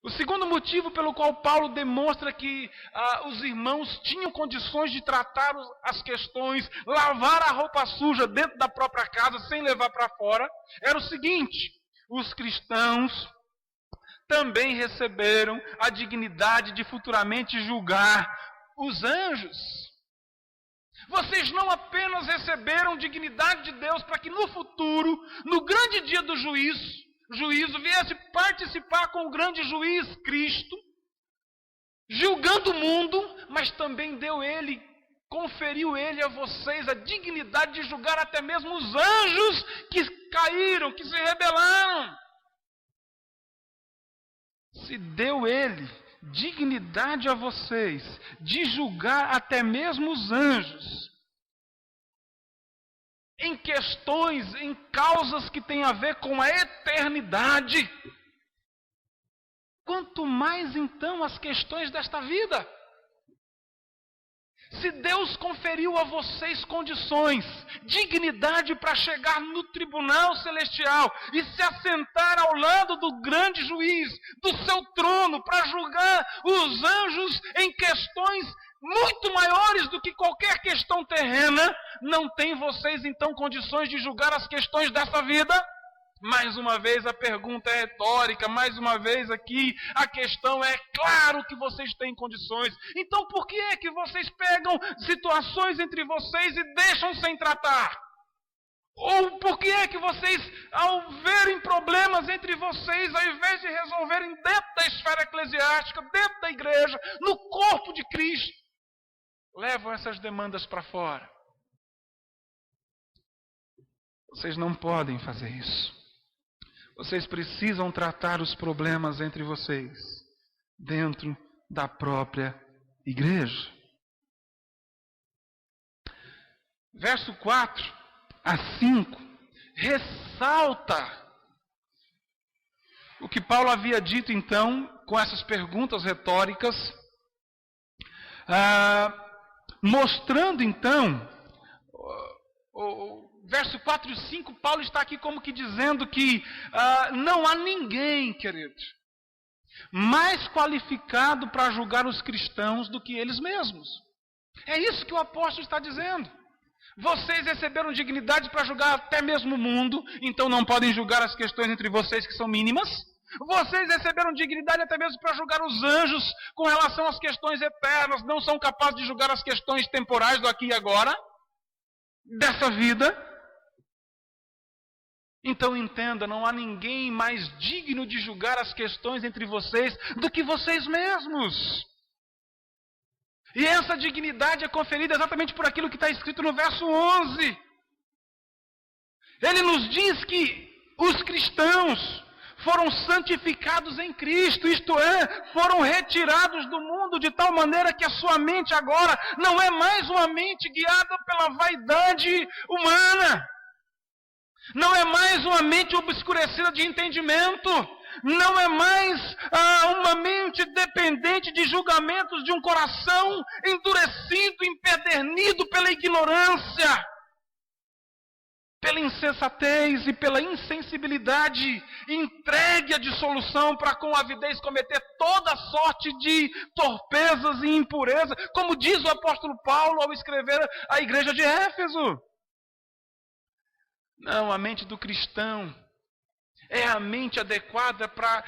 O segundo motivo pelo qual Paulo demonstra que os irmãos tinham condições de tratar as questões, lavar a roupa suja dentro da própria casa, sem levar para fora, era o seguinte: os cristãos também receberam a dignidade de futuramente julgar os anjos. Vocês não apenas receberam dignidade de Deus para que no futuro, no grande dia do juízo, viesse participar com o grande juiz Cristo, julgando o mundo, mas também conferiu ele a vocês a dignidade de julgar até mesmo os anjos que caíram, que se rebelaram. Se deu ele dignidade a vocês de julgar até mesmo os anjos em questões, em causas que têm a ver com a eternidade. Quanto mais então as questões desta vida. Se Deus conferiu a vocês condições, dignidade para chegar no tribunal celestial e se assentar ao lado do grande juiz, do seu trono, para julgar os anjos em questões muito maiores do que qualquer questão terrena, não tem vocês então condições de julgar as questões dessa vida? Mais uma vez a pergunta é retórica, mais uma vez aqui a questão é: claro que vocês têm condições. Então por que é que vocês pegam situações entre vocês e deixam sem tratar? Ou por que é que vocês, ao verem problemas entre vocês, ao invés de resolverem dentro da esfera eclesiástica, dentro da igreja, no corpo de Cristo, levam essas demandas para fora? Vocês não podem fazer isso. Vocês precisam tratar os problemas entre vocês, dentro da própria igreja. Verso 4 a 5 ressalta o que Paulo havia dito então, com essas perguntas retóricas, mostrando então, verso 4 e 5, Paulo está aqui como que dizendo que não há ninguém, querido, mais qualificado para julgar os cristãos do que eles mesmos. É isso que o apóstolo está dizendo. Vocês receberam dignidade para julgar até mesmo o mundo, então não podem julgar as questões entre vocês que são mínimas. Vocês receberam dignidade até mesmo para julgar os anjos com relação às questões eternas, não são capazes de julgar as questões temporais do aqui e agora, dessa vida. Então entenda, não há ninguém mais digno de julgar as questões entre vocês do que vocês mesmos. E essa dignidade é conferida exatamente por aquilo que está escrito no verso 11. Ele nos diz que os cristãos foram santificados em Cristo, isto é, foram retirados do mundo de tal maneira que a sua mente agora não é mais uma mente guiada pela vaidade humana. Não é mais uma mente obscurecida de entendimento. Não é mais uma mente dependente de julgamentos de um coração endurecido, empedernido pela ignorância, pela insensatez e pela insensibilidade, entregue à dissolução para com avidez cometer toda sorte de torpezas e impureza, como diz o apóstolo Paulo ao escrever à igreja de Éfeso. Não, a mente do cristão é a mente adequada para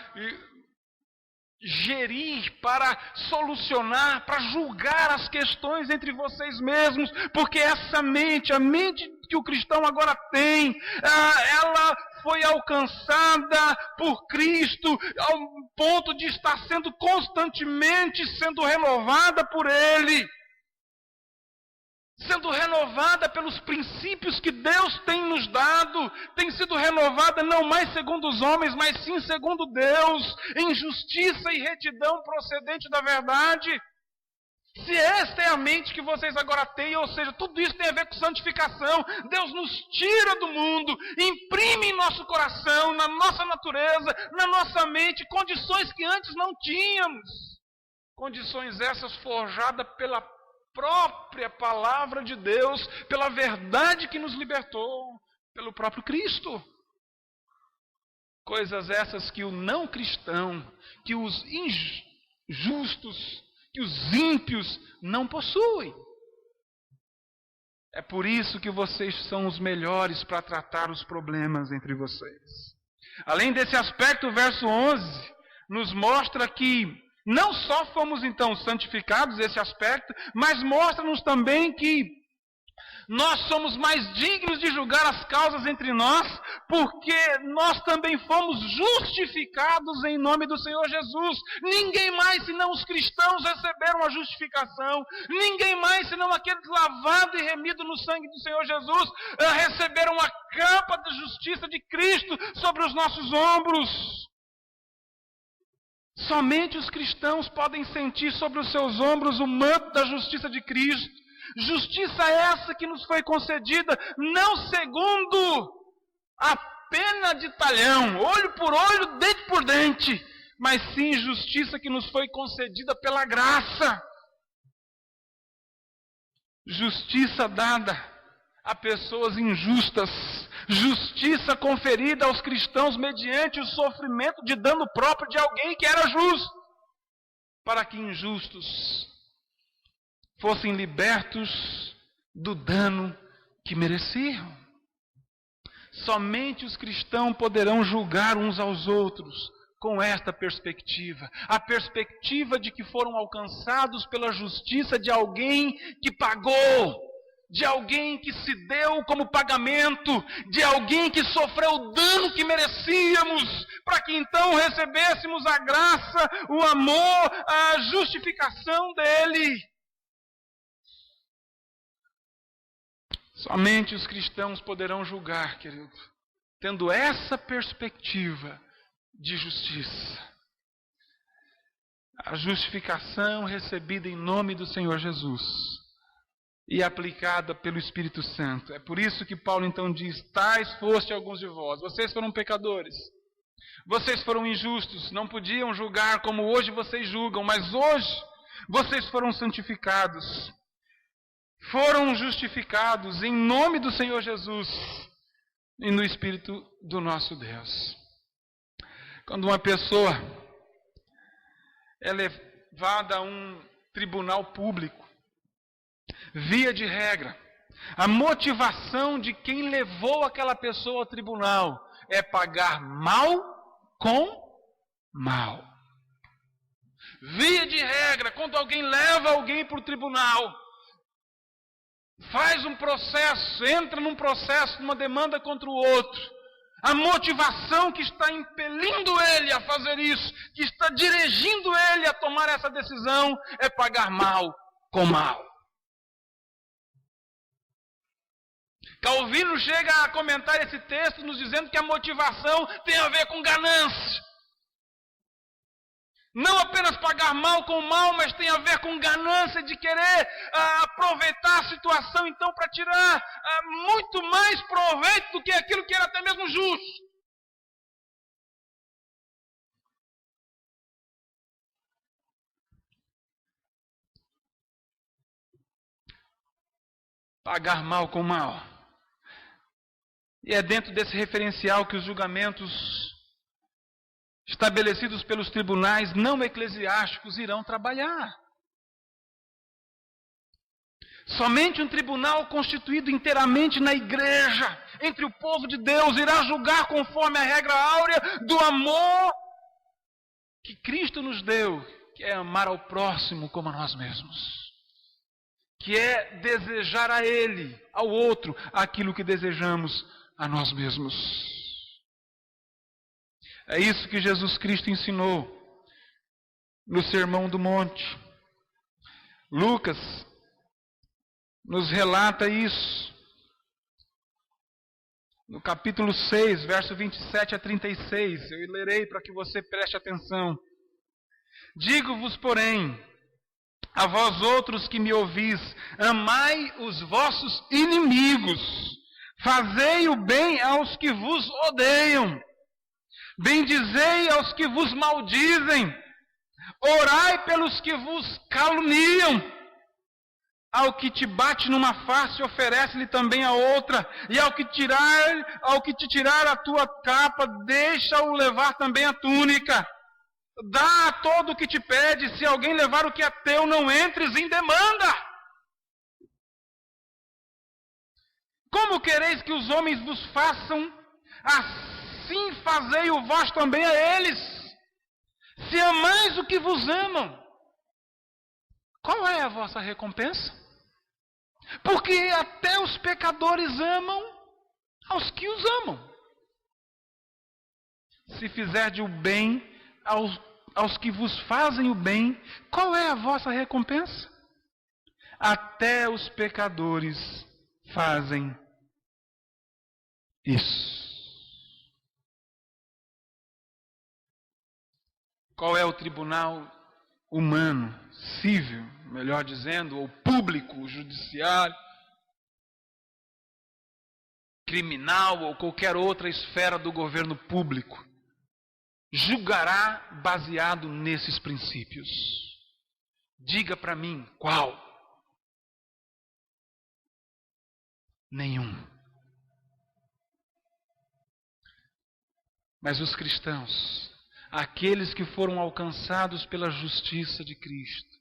gerir, para solucionar, para julgar as questões entre vocês mesmos, porque essa mente, a mente que o cristão agora tem, ela foi alcançada por Cristo ao ponto de estar sendo constantemente sendo renovada por Ele. Sendo renovada pelos princípios que Deus tem nos dado, tem sido renovada não mais segundo os homens, mas sim segundo Deus, em justiça e retidão procedente da verdade. Se esta é a mente que vocês agora têm, ou seja, tudo isso tem a ver com santificação, Deus nos tira do mundo, imprime em nosso coração, na nossa natureza, na nossa mente, condições que antes não tínhamos. Condições essas forjadas pela própria palavra de Deus, pela verdade que nos libertou, pelo próprio Cristo. Coisas essas que o não cristão, que os injustos, que os ímpios não possuem. É por isso que vocês são os melhores para tratar os problemas entre vocês. Além desse aspecto, o verso 11 nos mostra que não só fomos então santificados, esse aspecto, mas mostra-nos também que nós somos mais dignos de julgar as causas entre nós, porque nós também fomos justificados em nome do Senhor Jesus. Ninguém mais senão os cristãos receberam a justificação. Ninguém mais senão aqueles lavados e remidos no sangue do Senhor Jesus receberam a capa da justiça de Cristo sobre os nossos ombros. Somente os cristãos podem sentir sobre os seus ombros o manto da justiça de Cristo. Justiça essa que nos foi concedida não segundo a pena de talhão, olho por olho, dente por dente, mas sim justiça que nos foi concedida pela graça. Justiça dada a pessoas injustas, justiça conferida aos cristãos mediante o sofrimento de dano próprio de alguém que era justo, para que injustos fossem libertos do dano que mereciam. Somente os cristãos poderão julgar uns aos outros com esta perspectiva. A perspectiva de que foram alcançados pela justiça de alguém que pagou, de alguém que se deu como pagamento, de alguém que sofreu o dano que merecíamos, para que então recebêssemos a graça, o amor, a justificação dele. Somente os cristãos poderão julgar, querido, tendo essa perspectiva de justiça. A justificação recebida em nome do Senhor Jesus e aplicada pelo Espírito Santo. É por isso que Paulo então diz: tais foste alguns de vós. Vocês foram pecadores. Vocês foram injustos. Não podiam julgar como hoje vocês julgam, mas hoje vocês foram santificados. Foram justificados em nome do Senhor Jesus e no Espírito do nosso Deus. Quando uma pessoa é levada a um tribunal público, via de regra, a motivação de quem levou aquela pessoa ao tribunal é pagar mal com mal. Via de regra, quando alguém leva alguém para o tribunal, faz um processo, entra num processo, numa demanda contra o outro, a motivação que está impelindo ele a fazer isso, que está dirigindo ele a tomar essa decisão, é pagar mal com mal. Calvino chega a comentar esse texto nos dizendo que a motivação tem a ver com ganância. Não apenas pagar mal com mal, mas tem a ver com ganância de querer aproveitar a situação, então, para tirar muito mais proveito do que aquilo que era até mesmo justo. Pagar mal com mal. E é dentro desse referencial que os julgamentos estabelecidos pelos tribunais não eclesiásticos irão trabalhar. Somente um tribunal constituído inteiramente na igreja, entre o povo de Deus, irá julgar conforme a regra áurea do amor que Cristo nos deu, que é amar ao próximo como a nós mesmos, que é desejar a Ele, ao outro, aquilo que desejamos a nós mesmos. É isso que Jesus Cristo ensinou no Sermão do Monte. Lucas nos relata isso no capítulo 6, verso 27 a 36. Eu lerei para que você preste atenção. Digo-vos, porém, a vós outros que me ouvis, amai os vossos inimigos, fazei o bem aos que vos odeiam, bendizei aos que vos maldizem, orai pelos que vos caluniam. Ao que te bate numa face, oferece-lhe também a outra. E ao que te tirar a tua capa, deixa-o levar também a túnica. Dá a todo o que te pede. Se alguém levar o que é teu, não entres em demanda. Como quereis que os homens vos façam? Assim fazei-o vós também a eles. Se amais o que vos amam, qual é a vossa recompensa? Porque até os pecadores amam aos que os amam. Se fizerdes o bem aos que vos fazem o bem, qual é a vossa recompensa? Até os pecadores fazem isso. Qual é o tribunal humano, civil, melhor dizendo, ou público, judiciário, criminal ou qualquer outra esfera do governo público? Julgará baseado nesses princípios. Diga para mim, qual? Nenhum. Mas os cristãos, aqueles que foram alcançados pela justiça de Cristo,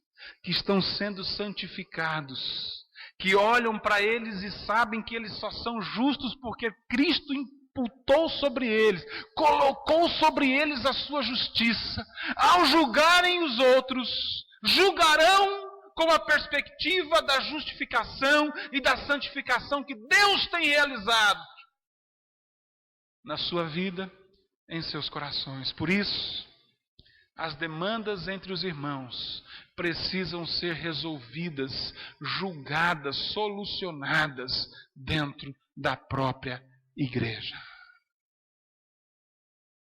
que estão sendo santificados, que olham para eles e sabem que eles só são justos porque Cristo imputou sobre eles, colocou sobre eles a sua justiça. Ao julgarem os outros, julgarão com a perspectiva da justificação e da santificação que Deus tem realizado na sua vida, em seus corações. Por isso, as demandas entre os irmãos precisam ser resolvidas, julgadas, solucionadas dentro da própria igreja.